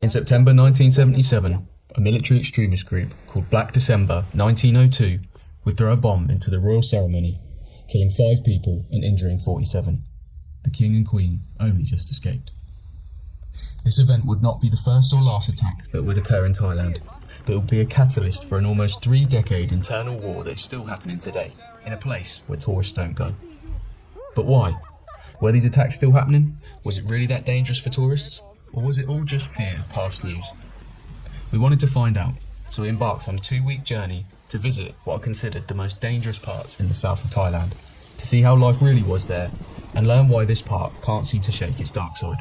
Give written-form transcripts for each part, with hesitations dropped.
In September 1977, a military extremist group called Black December 1902 would throw a bomb into the royal ceremony, killing 5 people and injuring 47. The King and Queen only just escaped. This event would not be the first or last attack that would occur in Thailand, but it would be a catalyst for an almost 3-decade internal war that is still happening today, in a place where tourists don't go. But why? Were these attacks still happening? Was it really that dangerous for tourists? Or was it all just fear of past news? We wanted to find out, so we embarked on a 2-week journey to visit what are considered the most dangerous parts in the south of Thailand, to see how life really was there, and learn why this part can't seem to shake its dark side.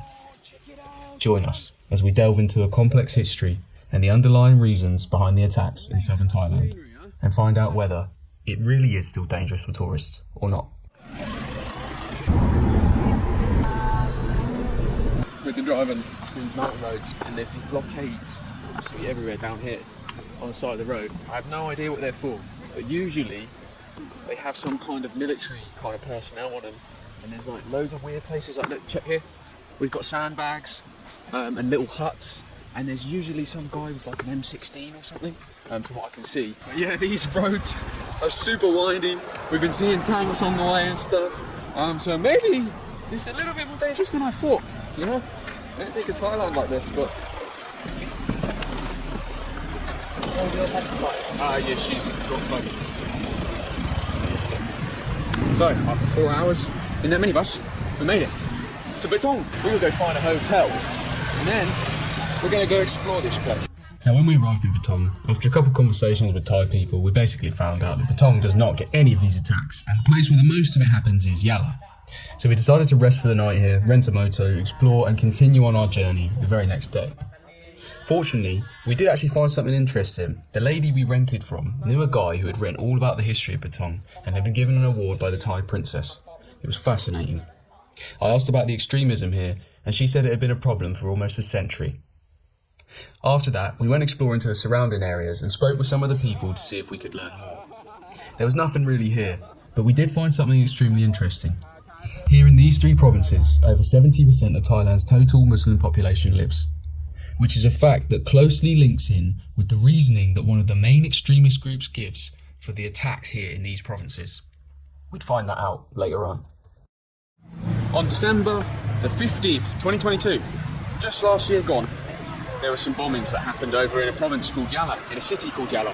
Join us as we delve into a complex history and the underlying reasons behind the attacks in southern Thailand, and find out whether it really is still dangerous for tourists or not. We've been driving through these mountain roads and there's these blockades absolutely everywhere down here on the side of the road. I have no idea what they're for, but usually they have some kind of military kind of personnel on them, and there's like loads of weird places. Like, look, check here, we've got sandbags and little huts, and there's usually some guy with like an M16 or something, from what I can see. But yeah, these roads are super windy. We've been seeing tanks on the way and stuff, so maybe it's a little bit more dangerous than I thought, you know? I didn't think of Thailand like this, but... yeah, she's got fun. So, after 4 hours in that minibus, we made it to Betong. We're going to go find a hotel, and then we're going to go explore this place. Now, when we arrived in Betong, after a couple of conversations with Thai people, we basically found out that Betong does not get any of these attacks, and the place where the most of it happens is Yala. So we decided to rest for the night here, rent a moto, explore and continue on our journey the very next day. Fortunately, we did actually find something interesting. The lady we rented from knew a guy who had written all about the history of Betong and had been given an award by the Thai princess. It was fascinating. I asked about the extremism here, and she said it had been a problem for almost a century. After that, we went exploring to the surrounding areas and spoke with some of the people to see if we could learn more. There was nothing really here, but we did find something extremely interesting. Here in these 3 provinces, over 70% of Thailand's total Muslim population lives, which is a fact that closely links in with the reasoning that one of the main extremist groups gives for the attacks here in these provinces. We'd find that out later on. On December the 15th, 2022, just last year gone, there were some bombings that happened over in a province called Yala, in a city called Yala.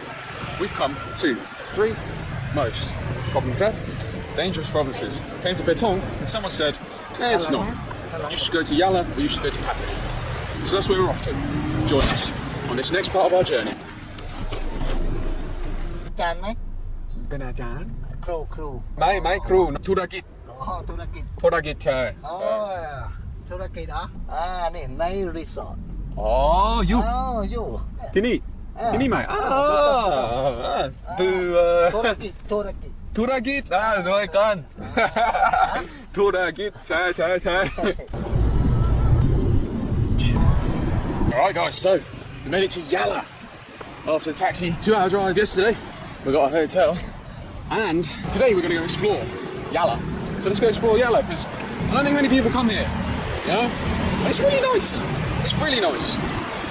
We've come to 3 most dangerous provinces. Came to Betong and someone said, it's not. You should go to Yala or you should go to Patani. So that's where we're off to. Join us on this next part of our journey. จานไหม เป็นอาจารย์ ครูครู ไม่ครูธุรกิจ อ๋อธุรกิจ ธุรกิจใช่ อ๋อธุรกิจเหรอนี่ในรีสอร์ท อ๋ออยู่ อยู่ ที่นี่ที่นี่ไหมธุรกิจ ธุรกิจด้วยกันธุรกิจใช่ Alright guys, so we made it to Yala after a taxi 2-hour drive yesterday. We got a hotel and today we're going to go explore Yala. So let's go explore Yala because I don't think many people come here, you know? And it's really nice. It's really nice.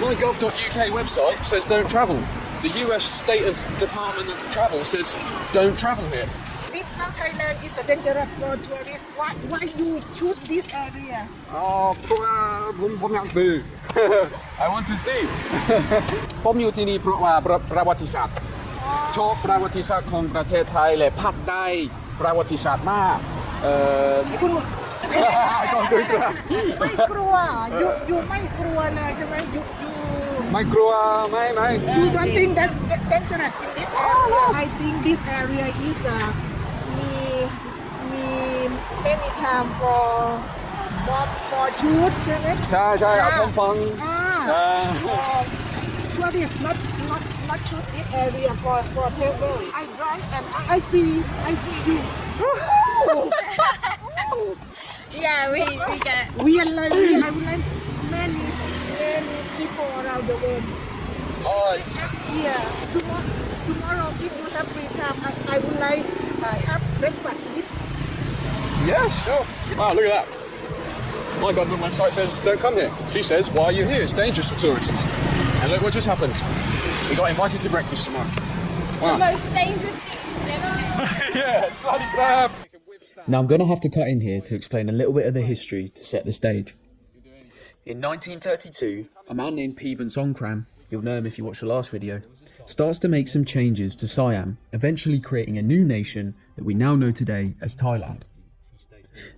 MyGov.uk website says don't travel. The US State of Department of Travel says don't travel here. If South Thailand is dangerous for tourists, why you choose this area? Oh, ผมอยากดู I want to see ผมอยู่ที่นี่เพราะว่าประวัติศาสตร์ชอบประวัติศาสตร์ของประเทศไทยและภาคใต้ประวัติศาสตร์มากคุณไม่กลัวyou ไม่กลัวเลยใช่ไหม you ไม่กลัวไม่ you don't think that dangerous in this area? I think this area is many time for shoot ใช่ไหมใช่เอาผมฟังtourists not shoot this area for table. I drive and I see you. Yeah, we get. We are like I would like many people around the world. Oh, yeah. Tomorrow, if you have free time, I would like have breakfast with. Yeah, sure. Wow, look at that. My government website says don't come here. She says, why are you here? It's dangerous for tourists. And look what just happened. We got invited to breakfast tomorrow. The most dangerous thing you've ever done. Yeah, it's bloody crab. Now I'm going to have to cut in here to explain a little bit of the history to set the stage. In 1932, a man named Peeban Songkram, you'll know him if you watched the last video, starts to make some changes to Siam, eventually creating a new nation that we now know today as Thailand.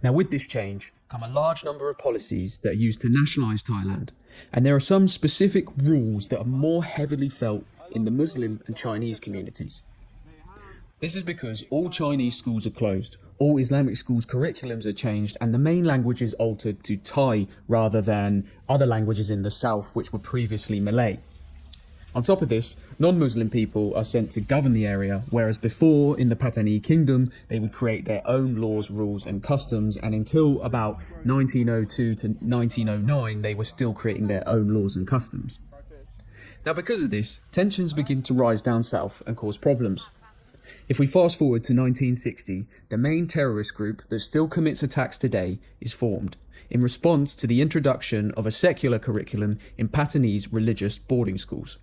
Now with this change come a large number of policies that are used to nationalise Thailand, and there are some specific rules that are more heavily felt in the Muslim and Chinese communities. This is because all Chinese schools are closed, all Islamic schools' curriculums are changed, and the main language is altered to Thai rather than other languages in the south which were previously Malay. On top of this, non-Muslim people are sent to govern the area, whereas before, in the Patani Kingdom, they would create their own laws, rules and customs, and until about 1902 to 1909, they were still creating their own laws and customs. Now because of this, tensions begin to rise down south and cause problems. If we fast forward to 1960, the main terrorist group that still commits attacks today is formed, in response to the introduction of a secular curriculum in Patanese religious boarding schools.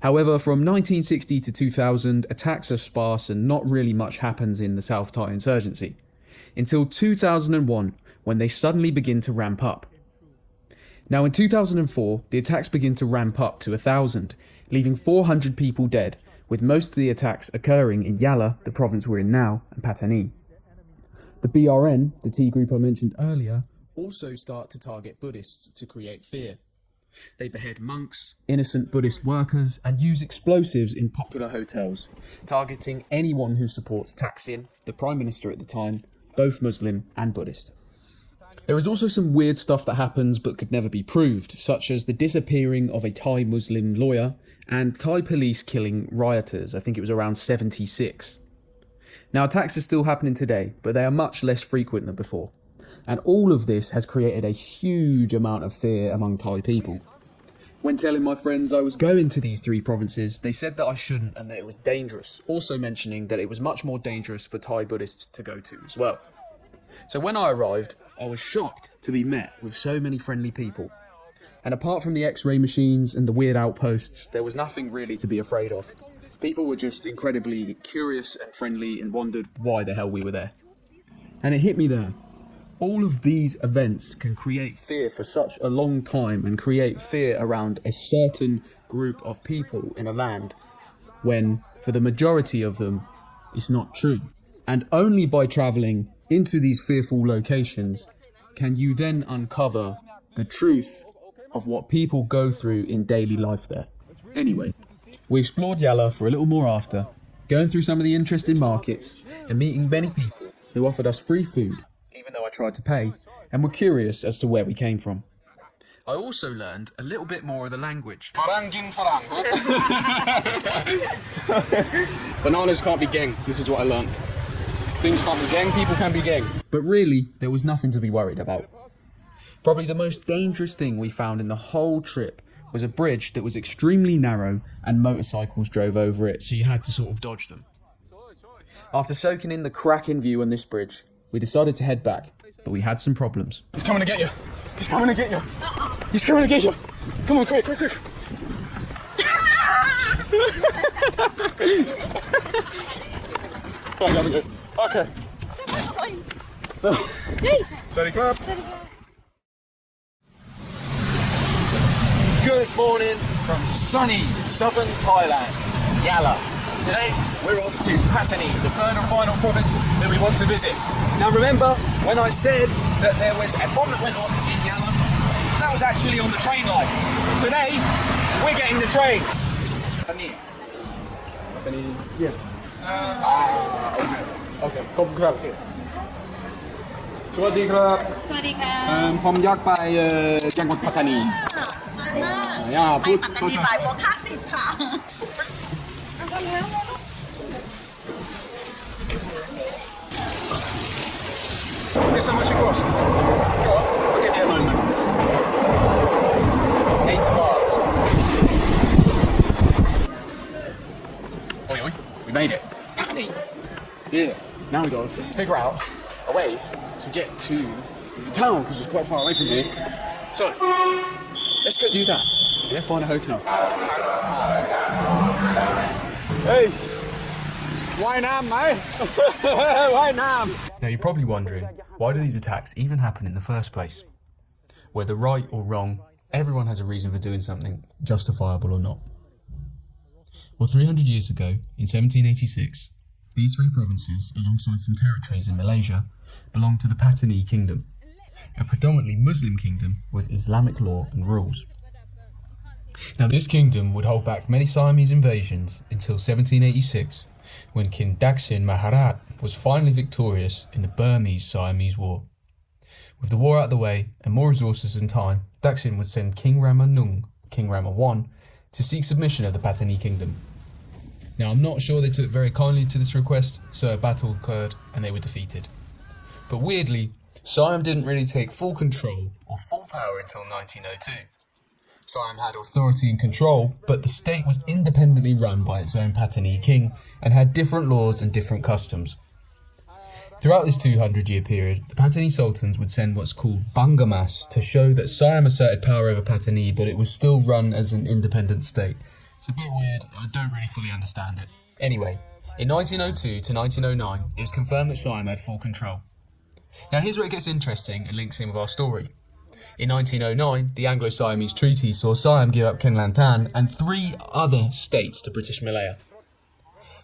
However, from 1960 to 2000, attacks are sparse and not really much happens in the South Thai insurgency, until 2001, when they suddenly begin to ramp up. Now in 2004, the attacks begin to ramp up to 1,000, leaving 400 people dead, with most of the attacks occurring in Yala, the province we're in now, and Patani. The BRN, the T group I mentioned earlier, also start to target Buddhists to create fear. They behead monks, innocent Buddhist workers, and use explosives in popular hotels, targeting anyone who supports Thaksin, the Prime Minister at the time, both Muslim and Buddhist. There is also some weird stuff that happens but could never be proved, such as the disappearing of a Thai Muslim lawyer and Thai police killing rioters. I think it was around 76. Now attacks are still happening today, but they are much less frequent than before. And all of this has created a huge amount of fear among Thai people. When telling my friends I was going to these three provinces, they said that I shouldn't and that it was dangerous, also mentioning that it was much more dangerous for Thai Buddhists to go to as well. So when I arrived, I was shocked to be met with so many friendly people. And apart from the X-ray machines and the weird outposts, there was nothing really to be afraid of. People were just incredibly curious and friendly and wondered why the hell we were there. And it hit me there. All of these events can create fear for such a long time and create fear around a certain group of people in a land when, for the majority of them, it's not true. And only by travelling into these fearful locations can you then uncover the truth of what people go through in daily life there. Anyway, we explored Yala for a little more after, going through some of the interesting markets and meeting many people who offered us free food, even though I tried to pay, and were curious as to where we came from. I also learned a little bit more of the language. Bananas can't be gang, this is what I learned. Things can't be gang, people can be gang. But really, there was nothing to be worried about. Probably the most dangerous thing we found in the whole trip was a bridge that was extremely narrow and motorcycles drove over it, so you had to sort of dodge them. After soaking in the cracking view on this bridge, we decided to head back, but we had some problems. He's coming to get you. He's coming to get you. He's coming to get you. Come on, quick, quick, quick. Come on, have a go. Okay. Steady clap. Good morning from sunny southern Thailand, Yala. Today we're off to Patani, the third and final province that we want to visit. Now remember when I said that there was a bomb that went off in Yala? That was actually on the train line. Today we're getting the train. Patani. Yes. Okay. ขอบคุณครับ สวัสดีครับ สวัสดีค่ะ ผมอยากไปจังหวัดปัตตานี ไปปัตตานีบ่ายโมง50ค่ะ This is how much it cost. Go on, I'll give you a moment. 8 baht. Oi, oi, we made it. Patani. Yeah. Now we got to figure out a way to get to the town because it's quite far away from here. So, let's go do that. Yeah, find a hotel. Hey, why not, mate? Why not? Now you're probably wondering, why do these attacks even happen in the first place? Whether right or wrong, everyone has a reason for doing something, justifiable or not. Well, 300 years ago, in 1786, these three provinces, alongside some territories in Malaysia, belonged to the Patani Kingdom, a predominantly Muslim kingdom with Islamic law and rules. Now this kingdom would hold back many Siamese invasions until 1786, when King Daksin Maharat was finally victorious in the Burmese-Siamese War. With the war out of the way and more resources and time, Daksin would send King Rama Nung, King Rama I, to seek submission of the Patani Kingdom. Now I'm not sure they took very kindly to this request, so a battle occurred and they were defeated. But weirdly, Siam didn't really take full control or full power until 1902. Siam had authority and control, but the state was independently run by its own Patani king and had different laws and different customs. Throughout this 200-year period, the Patani sultans would send what's called bangamas to show that Siam asserted power over Patani, but it was still run as an independent state. It's a bit weird, I don't really fully understand it. Anyway, in 1902 to 1909, it was confirmed that Siam had full control. Now here's where it gets interesting and links in with our story. In 1909, the Anglo-Siamese Treaty saw Siam give up Kelantan and 3 other states to British Malaya.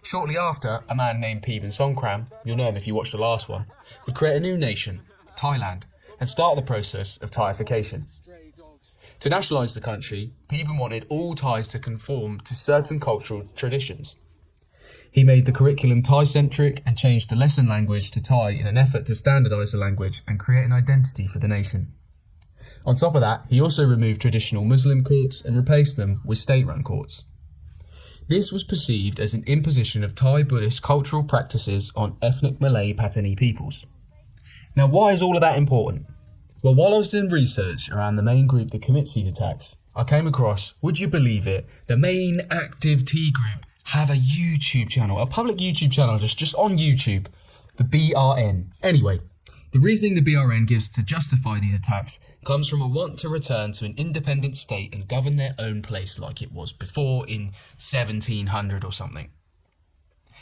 Shortly after, a man named Peben Songkram, you'll know him if you watched the last one, would create a new nation, Thailand, and start the process of Thaification. To nationalise the country, Peben wanted all Thais to conform to certain cultural traditions. He made the curriculum Thai-centric and changed the lesson language to Thai in an effort to standardise the language and create an identity for the nation. On top of that, he also removed traditional Muslim courts and replaced them with state-run courts. This was perceived as an imposition of Thai Buddhist cultural practices on ethnic Malay Patani peoples. Now, why is all of that important? Well, while I was doing research around the main group that commits these attacks, I came across, would you believe it, the main active T group have a YouTube channel, a public YouTube channel just on YouTube, the BRN. Anyway, the reasoning the BRN gives to justify these attacks comes from a want to return to an independent state and govern their own place like it was before in 1700 or something.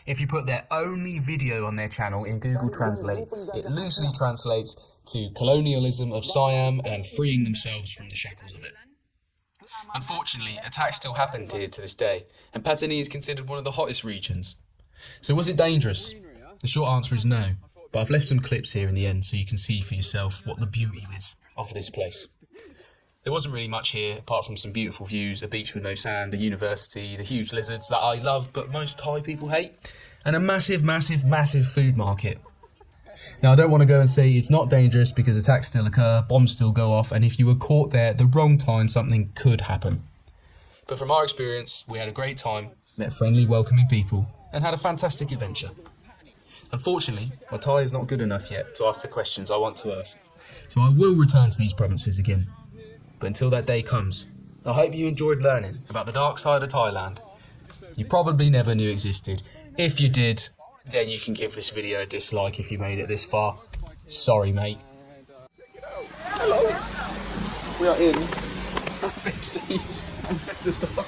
If you put their only video on their channel in Google Translate, it loosely translates to colonialism of Siam and freeing themselves from the shackles of it. Unfortunately, attacks still happened here to this day, and Patani is considered one of the hottest regions. So was it dangerous? The short answer is no, but I've left some clips here in the end so you can see for yourself what the beauty is of this place. There wasn't really much here apart from some beautiful views, a beach with no sand, a university, the huge lizards that I love but most Thai people hate, and a massive food market. Now I don't want to go and say it's not dangerous because attacks still occur, bombs still go off, and if you were caught there at the wrong time something could happen. But from our experience, we had a great time, met friendly, welcoming people, and had a fantastic adventure. Unfortunately, my Thai is not good enough yet to ask the questions I want to ask, so I will return to these provinces again. But until that day comes, I hope you enjoyed learning about the dark side of Thailand. You probably never knew existed. If you did, then you can give this video a dislike if you made it this far. Sorry, mate. Hello. We are in Big Sea. That's a dog.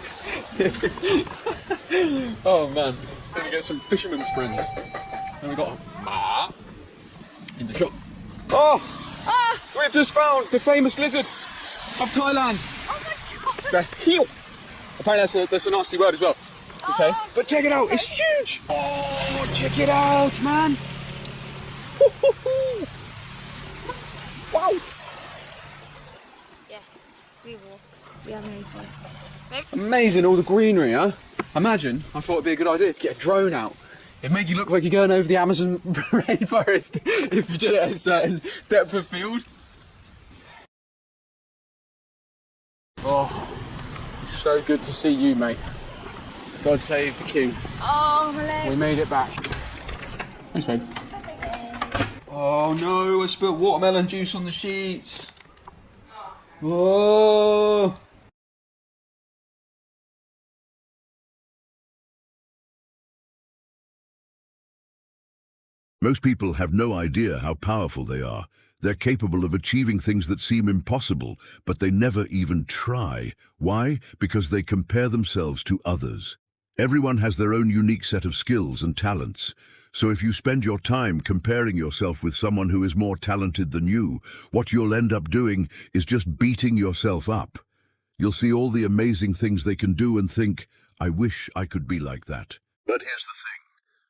Oh man, gonna get some fisherman's friends. And we got a ma in the shop. Oh! We've just found the famous lizard of Thailand. Oh my god! The heel. Apparently that's a nasty word as well. You say? But check it out, it's huge! Oh, check it out, man! Wow! Yes, we will. We are very close. Amazing, all the greenery, huh? Imagine, I thought it'd be a good idea to get a drone out. It'd make you look like you're going over the Amazon rainforest if you did it at a certain depth of field. Oh, it's so good to see you, mate. God save the king. Oh, hello. We made it back. Thanks, mate. That's okay. Oh no, I spilled watermelon juice on the sheets. Oh. Most people have no idea how powerful they are. They're capable of achieving things that seem impossible, but they never even try. Why? Because they compare themselves to others. Everyone has their own unique set of skills and talents. So if you spend your time comparing yourself with someone who is more talented than you, what you'll end up doing is just beating yourself up. You'll see all the amazing things they can do and think, I wish I could be like that. But here's the thing.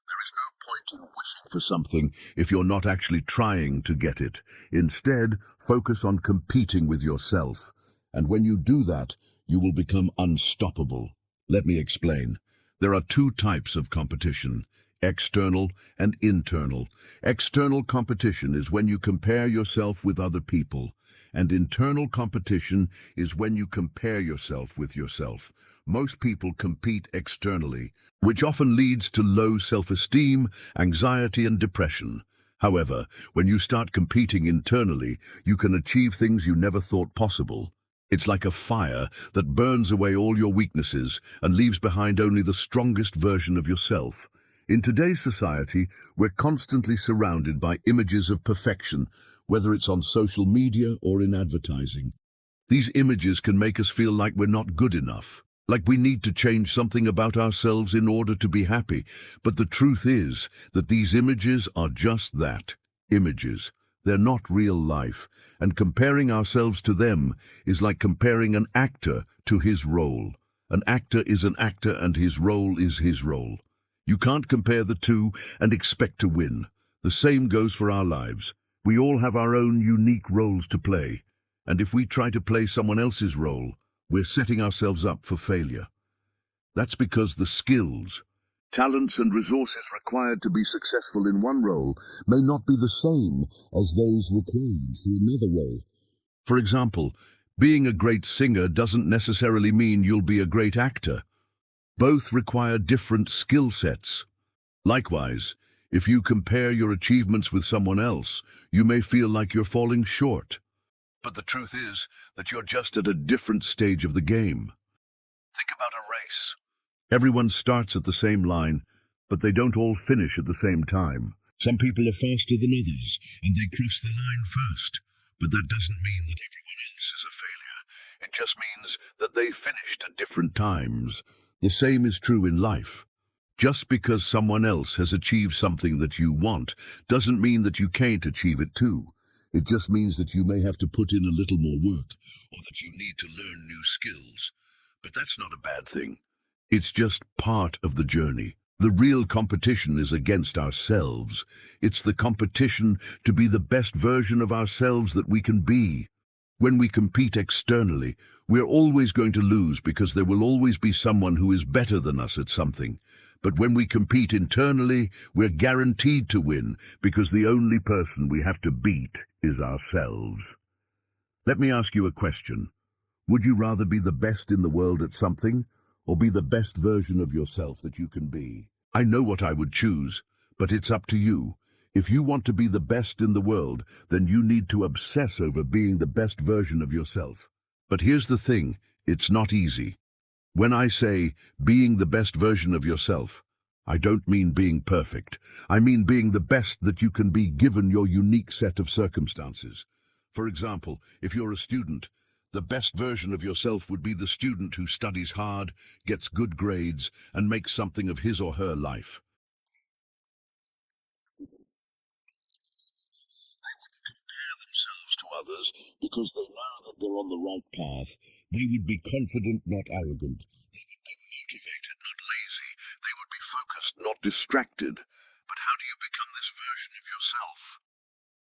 There is no point in wishing for something if you're not actually trying to get it. Instead, focus on competing with yourself. And when you do that, you will become unstoppable. Let me explain. There are two types of competition, external and internal. External competition is when you compare yourself with other people, and internal competition is when you compare yourself with yourself. Most people compete externally, which often leads to low self-esteem, anxiety, and depression. However, when you start competing internally, you can achieve things you never thought possible. It's like a fire that burns away all your weaknesses and leaves behind only the strongest version of yourself. In today's society, we're constantly surrounded by images of perfection, whether it's on social media or in advertising. These images can make us feel like we're not good enough, like we need to change something about ourselves in order to be happy. But the truth is that these images are just that, images. They're not real life, and comparing ourselves to them is like comparing an actor to his role. An actor is an actor and his role is his role. You can't compare the two and expect to win. The same goes for our lives. We all have our own unique roles to play, and if we try to play someone else's role, we're setting ourselves up for failure. That's because the skills, talents and resources required to be successful in one role may not be the same as those required for another role. For example, being a great singer doesn't necessarily mean you'll be a great actor. Both require different skill sets. Likewise, if you compare your achievements with someone else, you may feel like you're falling short. But the truth is that you're just at a different stage of the game. Think about a race. Everyone starts at the same line, but they don't all finish at the same time. Some people are faster than others, and they cross the line first. But that doesn't mean that everyone else is a failure. It just means that they finished at different times. The same is true in life. Just because someone else has achieved something that you want doesn't mean that you can't achieve it too. It just means that you may have to put in a little more work, or that you need to learn new skills. But that's not a bad thing. It's just part of the journey. The real competition is against ourselves. It's the competition to be the best version of ourselves that we can be. When we compete externally, we're always going to lose because there will always be someone who is better than us at something. But when we compete internally, we're guaranteed to win because the only person we have to beat is ourselves. Let me ask you a question. Would you rather be the best in the world at something, or be the best version of yourself that you can be? I know what I would choose, but it's up to you. If you want to be the best in the world, then you need to obsess over being the best version of yourself. But here's the thing, it's not easy. When I say being the best version of yourself, I don't mean being perfect. I mean being the best that you can be given your unique set of circumstances. For example, if you're a student, the best version of yourself would be the student who studies hard, gets good grades, and makes something of his or her life. They wouldn't compare themselves to others because they know that they're on the right path. They would be confident, not arrogant. They would be motivated, not lazy. They would be focused, not distracted. But how do you become this version of yourself?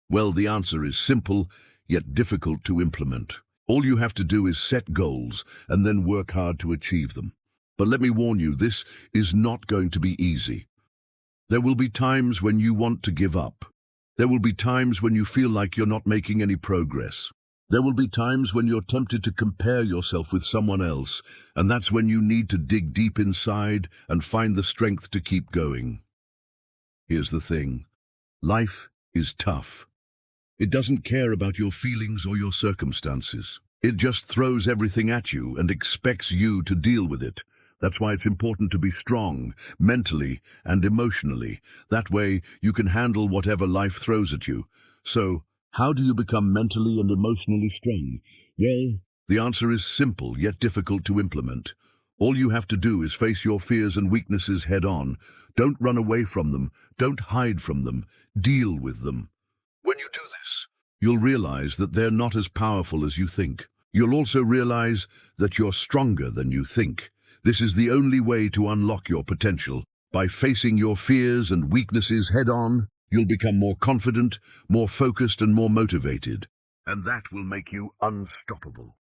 Well, the answer is simple, yet difficult to implement. All you have to do is set goals and then work hard to achieve them. But let me warn you, this is not going to be easy. There will be times when you want to give up. There will be times when you feel like you're not making any progress. There will be times when you're tempted to compare yourself with someone else, and that's when you need to dig deep inside and find the strength to keep going. Here's the thing. Life is tough. It doesn't care about your feelings or your circumstances. It just throws everything at you and expects you to deal with it. That's why it's important to be strong, mentally and emotionally. That way you can handle whatever life throws at you. So, How do you become mentally and emotionally strong? Well, the answer is simple yet difficult to implement. All you have to do is face your fears and weaknesses head on. Don't run away from them. Don't hide from them. Deal with them. When you do this, you'll realize that they're not as powerful as you think. You'll also realize that you're stronger than you think. This is the only way to unlock your potential. By facing your fears and weaknesses head on, you'll become more confident, more focused, and more motivated. And that will make you unstoppable.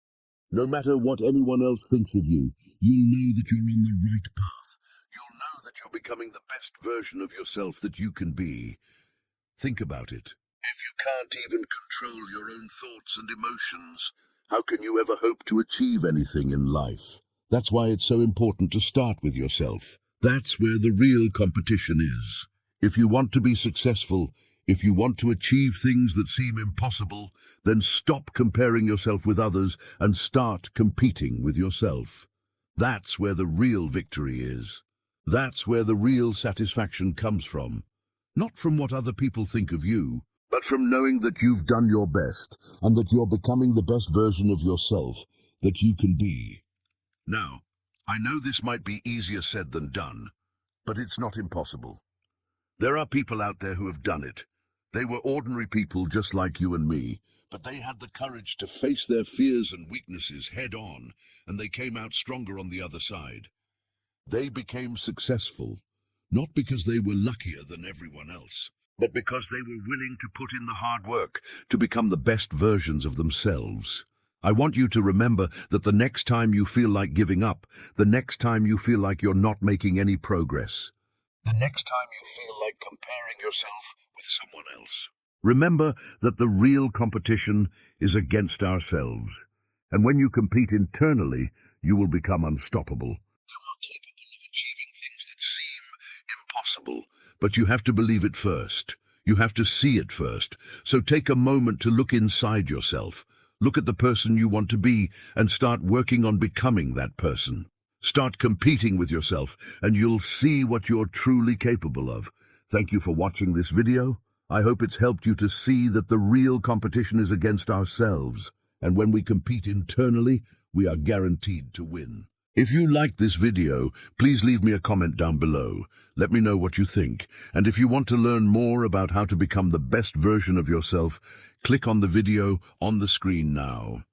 No matter what anyone else thinks of you, you'll know that you're on the right path. You'll know that you're becoming the best version of yourself that you can be. Think about it. If you can't even control your own thoughts and emotions, how can you ever hope to achieve anything in life? That's why it's so important to start with yourself. That's where the real competition is. If you want to be successful, if you want to achieve things that seem impossible, then stop comparing yourself with others and start competing with yourself. That's where the real victory is. That's where the real satisfaction comes from. Not from what other people think of you, but from knowing that you've done your best and that you're becoming the best version of yourself that you can be. Now, I know this might be easier said than done, but it's not impossible. There are people out there who have done it. They were ordinary people just like you and me, but they had the courage to face their fears and weaknesses head on, and they came out stronger on the other side. They became successful, not because they were luckier than everyone else, but because they were willing to put in the hard work to become the best versions of themselves. I want you to remember that the next time you feel like giving up, the next time you feel like you're not making any progress, the next time you feel like comparing yourself with someone else, remember that the real competition is against ourselves. And when you compete internally, you will become unstoppable. You are capable of achieving things that seem impossible, but you have to believe it first. You have to see it first. So take a moment to look inside yourself. Look at the person you want to be and start working on becoming that person. Start competing with yourself and you'll see what you're truly capable of. Thank you for watching this video. I hope it's helped you to see that the real competition is against ourselves. And when we compete internally, we are guaranteed to win. If you liked this video, please leave me a comment down below. Let me know what you think. And if you want to learn more about how to become the best version of yourself, click on the video on the screen now.